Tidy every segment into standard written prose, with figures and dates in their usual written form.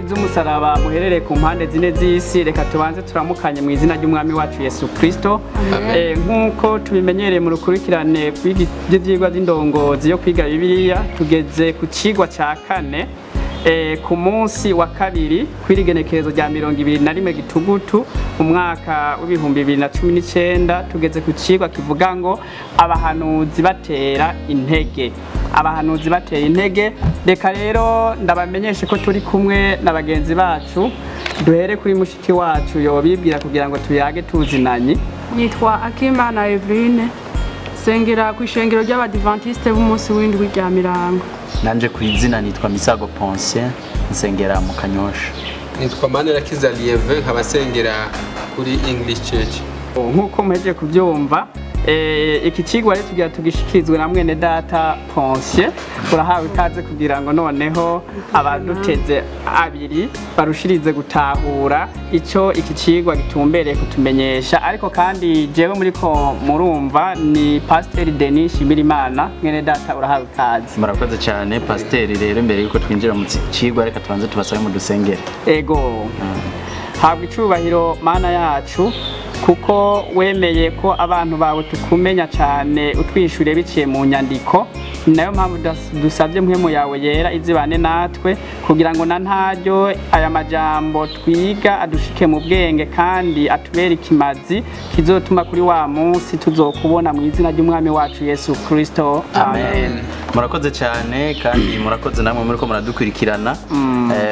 z'umusaraba muherereye ku mpande zine z'isi, reka tubanze turamukanye mu izina ry'umwami wacu Yesu Kristo. Nk'uko tubimenyereye mu rukurikirane rw'ivyigwa by'indongozi yo kwiga Bibiliya, tugeze ku cigwa ca kane ku munsi wa kabiri kw'irigenekerezo rya 21 Gitugutu umwaka w'ibihumbi 2019. Tugeze ku cigwa kivuga ngo abahanuzi batera intege. Abahanuzi batera intege. Reka rero ndabamenyeshe ko turi kumwe na bagenzi bacu. Duhere kuri mushiki wacu yobibwira kugira ngo tuyage tuzinanye. Nitwa Akimana Eveline, sengera ku ishengero ry'Abadiventiste b'umunsi w'indwi rya Mirango. Nanje ku izina nitwa Misago Poncien, nsengera mu Kanyosha. Nitwa Manirakiza Lieve, nkabasengera kuri English Church. Nkuko muhejeje kubyumva, iki cigwa rero tugira tugishikirizwe na mwene data Poncien. Urahawe ikaze kugira ngo noneho abaduteze abiri barushirize gutahura ico iki cigwa gitumbereye kutumenyesha. Ariko kandi jewe muriko murumva ni Pasteur Denis Shimirimana. Mwene data urahawe ikaze. Murakoze cyane Pasteur. Rero mbere yuko twinjira mu cigwa, reka tubanze tubasabe mu dusengere. Ego. Habwa icubahiro Mana yacu, kuko wemeye ko abantu bawe tukumenya cyane utwishure biciye mu nyandiko. Nayo mpamvu dusabye mpwemu yawe yera izibane natwe, kugira ngo na ntaryo aya majambo twiga adushike mu bwenge kandi atubere ikimazi kizotuma kuri wa munsi tuzokubona mu izina ry'umwami wacu Yesu Kristo. Amen. Murakoze cyane kandi murakoze namwe muriko muradukurikirana.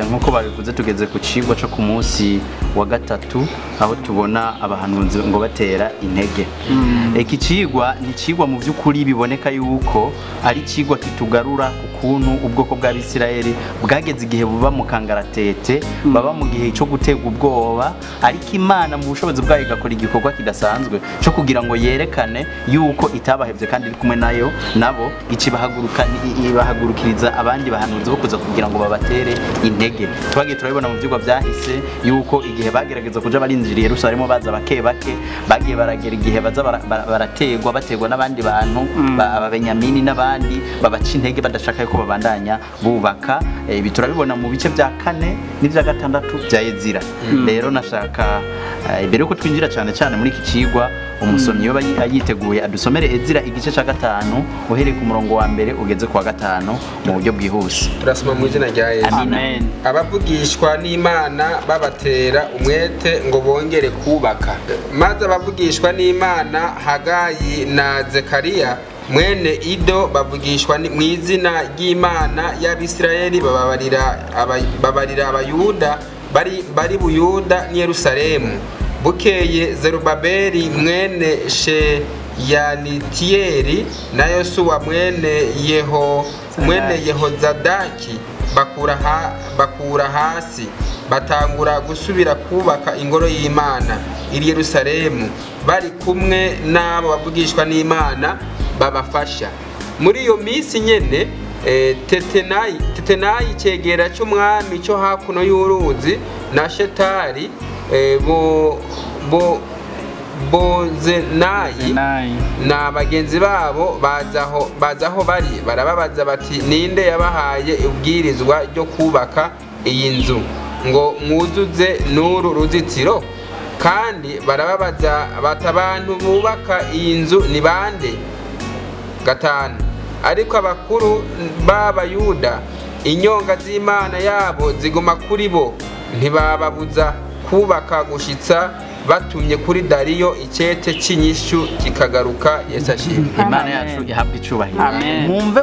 Nkuko babivuze tugeze ku cigwa cyo ku munsi wa gatatu, aho tubona abahanuzi ngo batera intege. Iki cigwa ni cigwa mu by'ukuri biboneka yuko ari cigwa kitugarura ku kuntu ubwoko bw'Abisirayeli bwageze igihe buba mu kangaratete, baba mu gihe cyo gutegwa ubwoba, ariko Imana mu bushobozi bwayo igakora igikorwa kidasanzwe cyo kugira ngo yerekane yuko itabahevye kandi iri kumwe nayo nabo ibahagurukiriza abandi bahanuzi bo kuza kugira ngo babatere intege. Twagiye turabibona mu vyigwa vyahise yuko igihe bagerageza kuja barinjira i Yerusalemu baza bake bake, bagiye baragera igihe baza bategwa n'abandi bantu ababenyamini n'abandi babaca intege badashaka yuko babandanya bubaka. Ibi turabibona mu bice vya 4 n'ivya 6 vya Ezira. Rero nashaka imbere yuko twinjira cyane muri iki cigwa, umusomyi yo yiteguye adusomere Ezira igice ca 5 uhereye ku murongo wa mbere ugeze ku wa 5 mu buryo bwihuse. Turasoma mu izina rya Yesu. Amen. Abavugishwa n'Imana babatera umwete ngo bongere kubaka. Maze abavugishwa n'Imana Hagayi na Zekariya mwene Ido bavugishwa mu izina ry'Imana y'Abisirayeli, babarira abayuda bari Buyuda ni Yerusalemu. Bukeye Zerubabeli mwene Sheyanitieli na Yosuwa mwene Yehozadaki bakura hasi, batangura gusubira kubaka ingoro y'Imana iri Yerusalemu, bari kumwe n'abo bavugishwa n'Imana babafasha. Muri iyo minsi nyene Tetenayi cegera cy'umwami cyo hakuno y'uruzi na Shetari Bozenayi na bagenzi babo bazaho bari, barababaza bati ninde yabahaye ubwirizwa ryo kubaka iyi nzu ngo mwuzuze n'uru ruzitiro? Kandi barababaza bati abantu bubaka iyi nzu ni bande? 5. Ariko abakuru b'Abayuda inyonga z'Imana yabo ziguma kuri bo, ntibababuza kubaka gushitsa batumye kuri Dariyo icete cy'inyishu kikagaruka. Yesu ashimwe. Imana yacu ihabwa icubahiro. Mwumve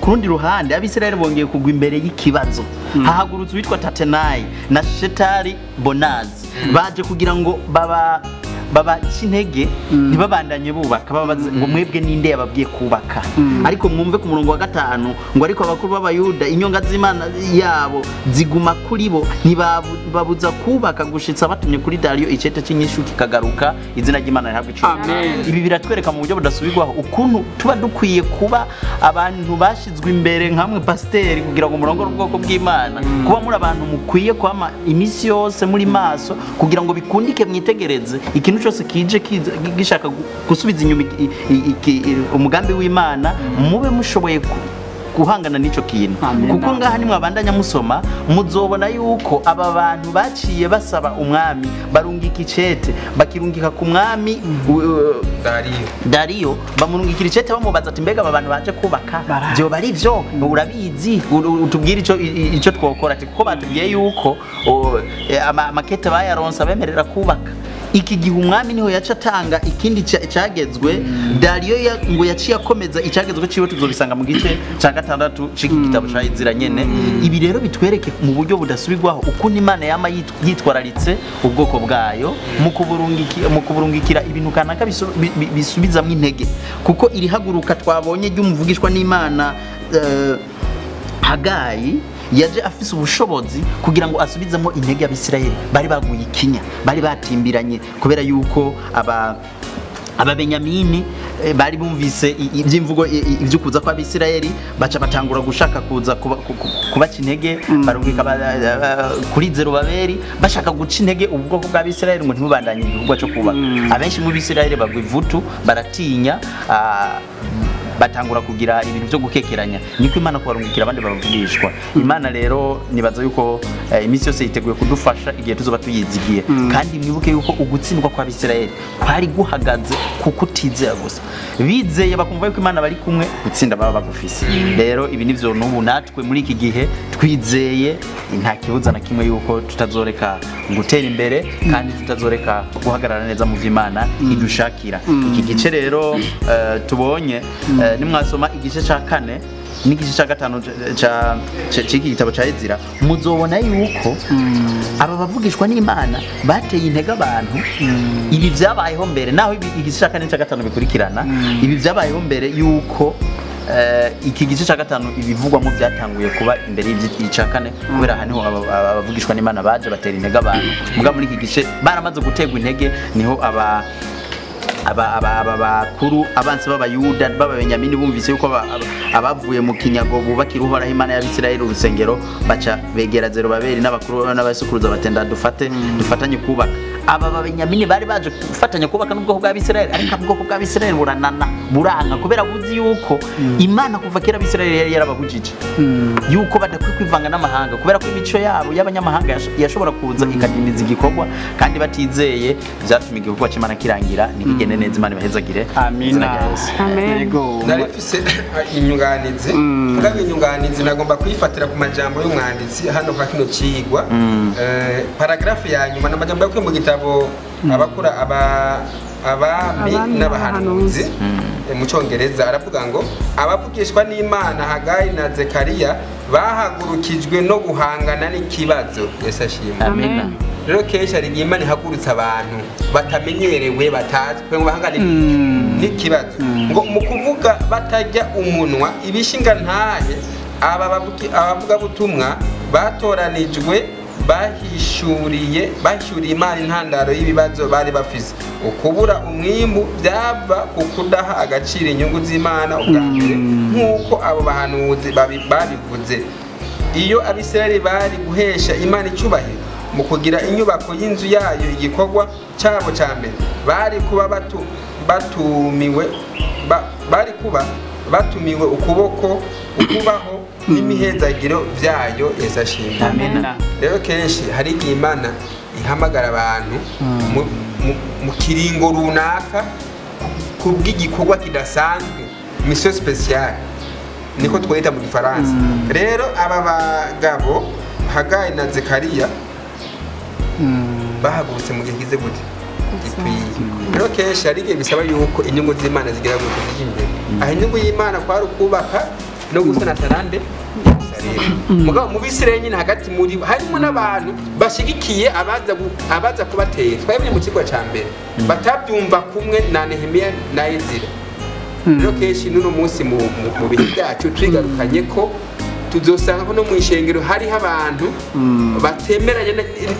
ku rundi ruhande Abisirayeli bongeye kugwa imbere y'ikibazo. Hahagurutse witwa Tatenayi na Shetari Bonazi baje kugira ngo baba intege ntibabandanye bubaka, babaza ngo mwebwe ninde yababwiye kubaka. Ariko mwumve ku murongo wa 5 ngo ariko abakuru b'Abayuda inyonga z'Imana yabo ziguma kuri bo, ntibabuza kubaka gushitsa batumye kuri Dariyo icete cy'inyishu kikagaruka. Izina ry'Imana rihabwa icubahiro. Ibi biratwereka mu buryo budasubirwaho ukuntu tuba dukwiye kuba abantu bashizwe imbere nkamwe Pasteur kugira ngo murongore ubwoko bw'Imana, kuba muri abantu mukwiye kwama imisi yose muri maso kugira ngo bikundike mwitegereze ikintu cyose kije gishaka gusubiza inyuma umugambi w'Imana, mube mushoboye guhangana n'ico kintu kuko ngaha nimwe abandanya musoma muzobona yuko aba bantu baciye basaba umwami barungika icete bakirungika ku mwami Dariyo bamurungikira icete bamubaza ati mbega aba bantu baje kubaka byo bari byo urabizi utubwira ico twokora ati kuko batubwiye yuko amakete bayaronsa bemerera kubaka iki gihe umwami niho yaca atanga ikindi cyagezwe Dariyo ngo yaciye akomeza icyagezwe ciwe tuzobisanga mu gice ca 6 ciki gitabo ca Ezira nyene ibi rero bitwereke mu buryo budasubirwaho ukuntu Imana yama yitwararitse ubwoko bwayo mu kuburungikira ibintu kanaka bisubizamwe intege kuko iri haguruka twabonye ry'umuvugishwa n'Imana Hagayi yaje afise ubushobozi kugira ngo asubizemo intege y'Abisirayeli bari baguye ikinya bari batimbiranye kubera yuko ababenyamini bari bumvise iby'imvugo ibyo kuza kwa Abisirayeli baca batangura gushaka kuza kubaca intege barungika kuri Zerubabeli bashaka guca intege ubwoko bwa Abisirayeli ngo ntibubandanye igikorwa cyo kubaka abenshi mu Bisirayeli bagwa ivutu baratinya batangura kugira ibintu byo gukekeranya niko Imana kubarungikira abandi babavugishwa Imana rero nibaza yuko iminsi yose yiteguye kudufasha igihe tuzoba tuyizigiye kandi mwibuke yuko ugutsindwa kwa Abisirayeli kwari guhagaze kuko utizera gusa bizeye bakumva yuko Imana bari kumwe gutsinda baba bagufise rero ibi nivyo n'ubu natwe muri iki gihe twizeye nta kibuza na kimwe yuko tutazoreka gutera imbere kandi tutazoreka guhagarara neza mu vy'Imana idushakira iki gice rero tubonye nimwasoma igice ca 4 n'igice ca 5 ciki gitabo ca Ezira muzobona yuko aba bavugishwa n'Imana bateye intege abantu ibi vyabayeho mbere naho igice ca 4 n'ca 5 bikurikirana ibi vyabayeho mbere yuko iki gice ca 5 ibivugwa mu byatanguye kuba imbere y'ica 4 kubera haniho abavugishwa n'Imana baje batera intege abantu muga muri iki gice baramaze gutegwa intege niho abakuru abansi b'abayuda b'abenyamini bumvise yuko abavuye mu kinyago bubakira Uhoraho Imana y'Abisirayeli urusengero baca begera Zerubabeli n'abakuru n'abasukuruza batenda dufatanye kubaka aba babenyamini bari baje gufatanya kubaka n'ubwoko bw'Abisirayeli ariko ubwoko bw'Abisirayeli buranana buranga kubera buzi yuko Imana kuva kera Abisirayeli yari yarababujije yuko badakwiye kwivanga n'amahanga kubera ko imico yabo y'abanyamahanga yashobora kuza ikadimiza igikorwa kandi batizeye byatuma igikorwa cy'Imana kirangira nikigene neza Imana ibahezagire amina amen narifise inyunganizi ngabe inyunganizi nagomba kwifatira ku majambo y'umwanditsi hano kwa kino cigwa paragrafu ya nyuma n'amajambo yo mu gitabo abakura abami n'abahanuzi mu Cyongereza aravuga ngo abavugishwa n'Imana Hagayi na Zekariya bahagurukijwe no guhangana n'ikibazo Yesu ashimwe amen rero kenshi ari Imana ihagurutsa abantu batamenyerewe batazwe ngo bahangane n'ikibazo ngo mu kuvuga batajya umunwa ibishinga ntahe abavuga butumwa batoranijwe bahishuriye Imana intandaro y'ibibazo bari bafise ukubura umwimbu byaba ukudaha agaciro inyungu z'Imana ubwa mbere nk'uko abo bahanuzi babivuze iyo Abisirayeli bari guhesha Imana icyubahiro mu kugira inyubako y'inzu yayo igikorwa cyabo cya mbere bari kuba batumiwe ukuboko ukubaho n'imihezagiro byayo Yesu ashimwe amen rero kenshi hari igihe Imana ihamagara abantu mu kiringo runaka kubw'igikorwa kidasanzwe mission spéciale niko twita mu Gifaransa rero aba bagabo Hagayi na Zekariya bahagurutse mu gihe kize gute gikwiye rero kenshi hari igihe bisaba yuko inyungu z'Imana zigera mu imbere aho inyungu y'Imana kwari ukubaka no gusana tarande mugabo mu Bisirayeli nyine hagati muri harimo n'abantu bashigikiye abaza kubatera twebwe mu kigo cya mbere batabyumva kumwe na Nehemiya na Ezira rero kenshi n'uno munsi mu bihe byacu twigarukanye ko tuzosanga ko no mu ishengero hariho abantu batemeranye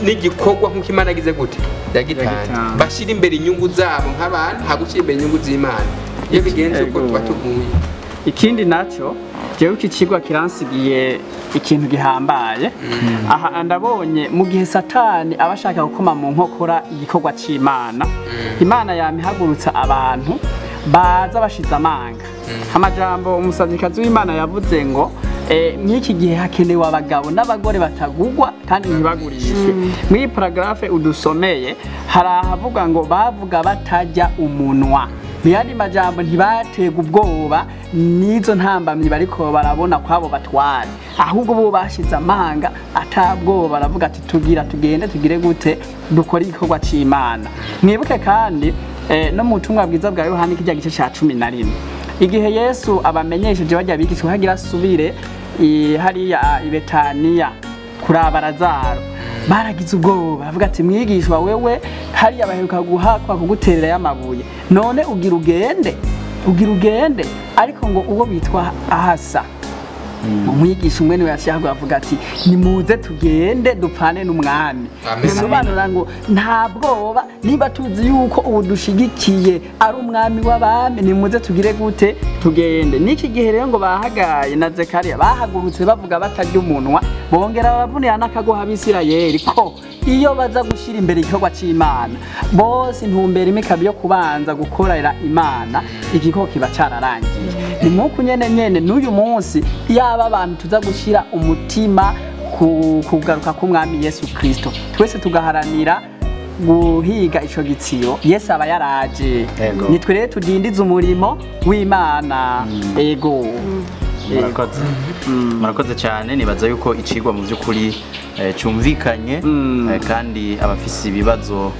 n'igikorwa nk'uko Imana yagize gute yagitanze bashira imbere inyungu zabo nk'abantu hagushyira imbere inyungu z'Imana iyo bigenze uko tuba tuguye ikindi nacyo jewe iki kigwa kiransigiye ikintu gihambaye aha ndabonye mu gihe Satani abashaka gukoma mu nkokora igikorwa c'Imana Imana yamihagurutsa abantu baza bashize amanga. Amajambo umusazikazi w'Imana yavuze ngo mw'iki gihe hakenewe abagabo n'abagore batagugwa kandi ntibagurishwe. Muri paragrafe udusomeye hari ahavuga ngo bavuga batajya umunwa. Muyandi majambo ntibatega ubwoba nizo ntambamye bariko barabona kwabo batware, ahubwo bo bashize amanga atabwoba baravuga ati tugira tugende tugire gute dukora igikorwa c'Imana. Mwibuke kandi no mu butumwa bwiza bwa Yohana kijya gice ca 11 igihe Yesu abamenyesheje bajya bigishwa hagira asubire hariya i Betaniya kuraba Lazaro, baragize ubwoba bavuga ati mwigishwa wewe hariya baheruka guhakwa kuguterera y'amabuye, none ugira ugende ariko ngo uwo bitwa Ahasa umwigisha umwe niwe yashaka avuga ati nimuze tugende dupfane n'umwami. Bisobanura ngo nta bwoba niba tuzi yuko ubu dushigikiye ari umwami w'abami nimuze tugire gute tugende. N'iki gihe rero ngo bahagaye na Zekariya bahagurutse bavuga batarya umunwa, bongera babavunira n'akagoha Abisirayeli ko iyo baza gushira imbere igikorwa c'Imana bose intumbero imwe yo kubanza gukorera Imana igikorwa kiba cararangiye. Ni muko nyene n'uyu munsi yaba abantu tuza gushira umutima kugaruka k'umwami Yesu Kristo, twese tugaharanira guhiga ico gitsiro Yesu aba yaraje. Nitwe rero tudindiza umurimo w'Imana. Ego murakoze cyane. Nibaza yuko icigwa mu by'ukuri cyumvikanye kandi abafise ibibazo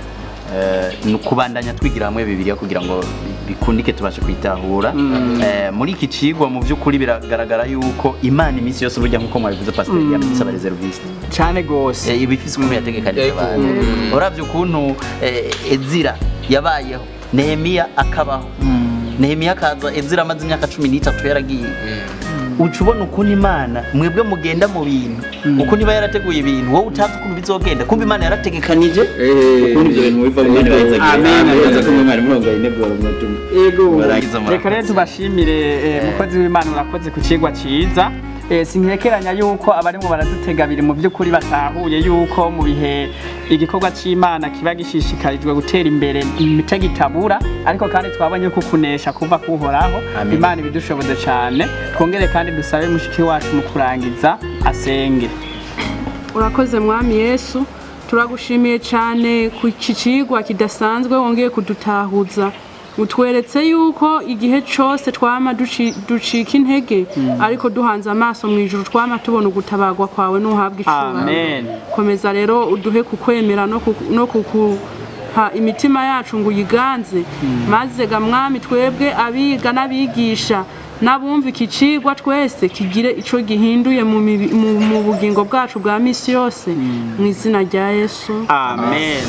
nukubandanya twigira hamwe Bibiliya kugira ngo bikundike tubashe kwitahura. Muri iki cigwa mu by'ukuri biragaragara yuko Imana iminsi yose burya nkuko mwabivuze Pastor yamutse abareserviste cyane gose ibifise uko yategekanije abantu. Uravye ukuntu Ezira yabayeho, Nehemiya akabaho, Nehemiya akaza, Ezira amaze imyaka 13 yaragiye. Ucubona ukuntu Imana mwebwe mugenda mu bintu uko niba yarateguye ibintu wowe utazi ukuntu bizogenda, kumbe Imana yarategekanije ukuntu ibyo bintu biva mu Imana. Amen. Ko mwari murongo inebwa mutumye. Ego reka rero tubashimire mukozi w'Imana urakoze ku cigwa ciza. Sinkekeranya yuko abarimo baradutega biri mu by'ukuri batahuye yuko mu bihe igikorwa c'Imana kiba gishishikarijwe gutera imbere imitego itabura, ariko kandi twabonye ko kunesha kuva kuhoraho. Imana ibidushoboze cyane. Twongere kandi dusabe mushiki wacu mu kurangiza asenge. Urakoze mwami Yesu, turagushimiye cyane ku cicigwa kidasanzwe wongeye kudutahuza. Utweretse yuko igihe cyose twama ducika intege ariko duhanze amaso mu ijuru twama tubona ugutabagwa kwawe n'uhabwa icubahiro. Amen. Komeza rero uduhe kukwemera no kukuha imitima yacu ngo uyiganze, maze ga mwami twebwe abiga n'abigisha nabumva ikicigwa twese kigire ico gihinduye mu bugingo bwacu bwa misi yose mu izina rya Yesu. Amen.